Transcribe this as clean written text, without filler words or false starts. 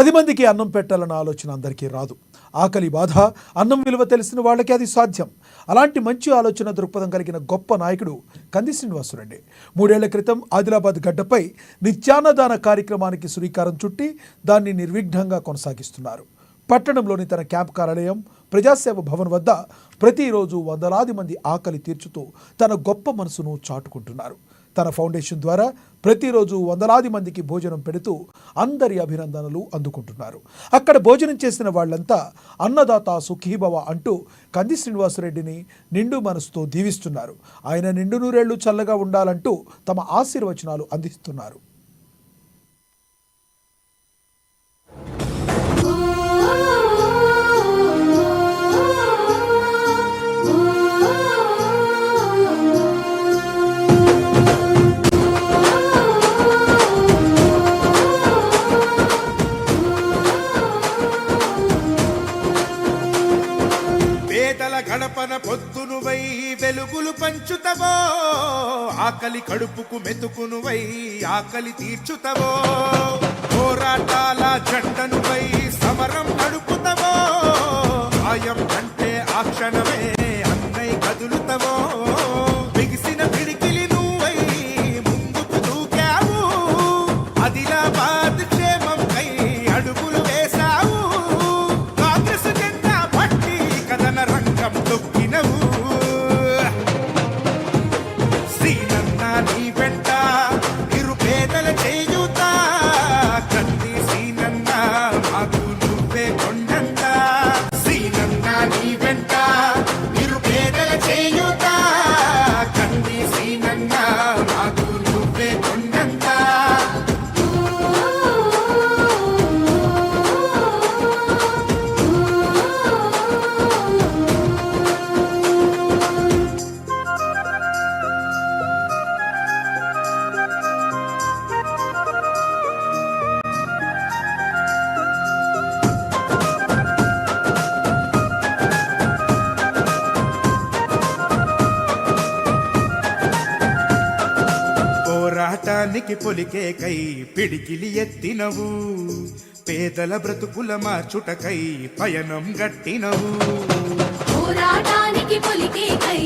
10 మందికి అన్నం పెట్టాలన్న ఆలోచన అందరికీ రాదు. ఆకలి బాధ, అన్నం విలువ తెలిసిన వాళ్ళకి అది సాధ్యం. అలాంటి మంచి ఆలోచన దృక్పథం కలిగిన గొప్ప నాయకుడు కంది శ్రీనివాసరెడ్డి. 3 ఏళ్ల క్రితం ఆదిలాబాద్ గడ్డపై నిత్యాన్నదాన కార్యక్రమానికి శ్రీకారం చుట్టి దాన్ని నిర్విఘ్నంగా కొనసాగిస్తున్నారు. పట్టణంలోని తన క్యాంప్ కార్యాలయం ప్రజాసేవ భవన్ వద్ద ప్రతిరోజు వందలాది మంది ఆకలి తీర్చుతూ తన గొప్ప మనసును చాటుకుంటున్నారు. తన ఫౌండేషన్ ద్వారా ప్రతిరోజు వందలాది మందికి భోజనం పెడుతూ అందరి అభినందనలు అందుకుంటున్నారు. అక్కడ భోజనం చేసిన వాళ్ళంతా అన్నదాత సుఖీభవ అంటూ కంది శ్రీనివాసరెడ్డిని నిండు మనసుతో దీవిస్తున్నారు. ఆయన నిండు నూరేళ్లు చల్లగా ఉండాలంటూ తమ ఆశీర్వచనాలు అందిస్తున్నారు. గడపన పొద్దునువై వెలుగులు పంచుతవో, ఆకలి కడుపుకు మెతుకునువై ఆకలి తీర్చుతవో, పోరాటాల జెండనువై సమరం నడుపుతవో, సాయం అంటే ఆ క్షణమే అన్నై కదులుతవో, బిగిసిన పిడికిలి నువ్వై ముందుకు దూకావు, ఆదిలాబాద్ క్షేమంకై అడుగులు వేశావు, కాంగ్రెస్ జెండా పట్టి కథన రంగం తొక్కినవు, శ్రీనన్న నీ వెంట నిరుపేదల చేయుత, కంది శ్రీనన్న మాకు నువ్వే కొండంత, శ్రీనన్న నీ వెంట నిరుపేదల చేయుత, కంది శ్రీనన్న మాకు నువ్వే కొండంత. పోరాటానికి పొలికేకై పిడికిలి ఎత్తినవు, పేదల బ్రతుకుల మార్చుటకై పయనం గట్టినవు, పోరాటానికి పొలికేకై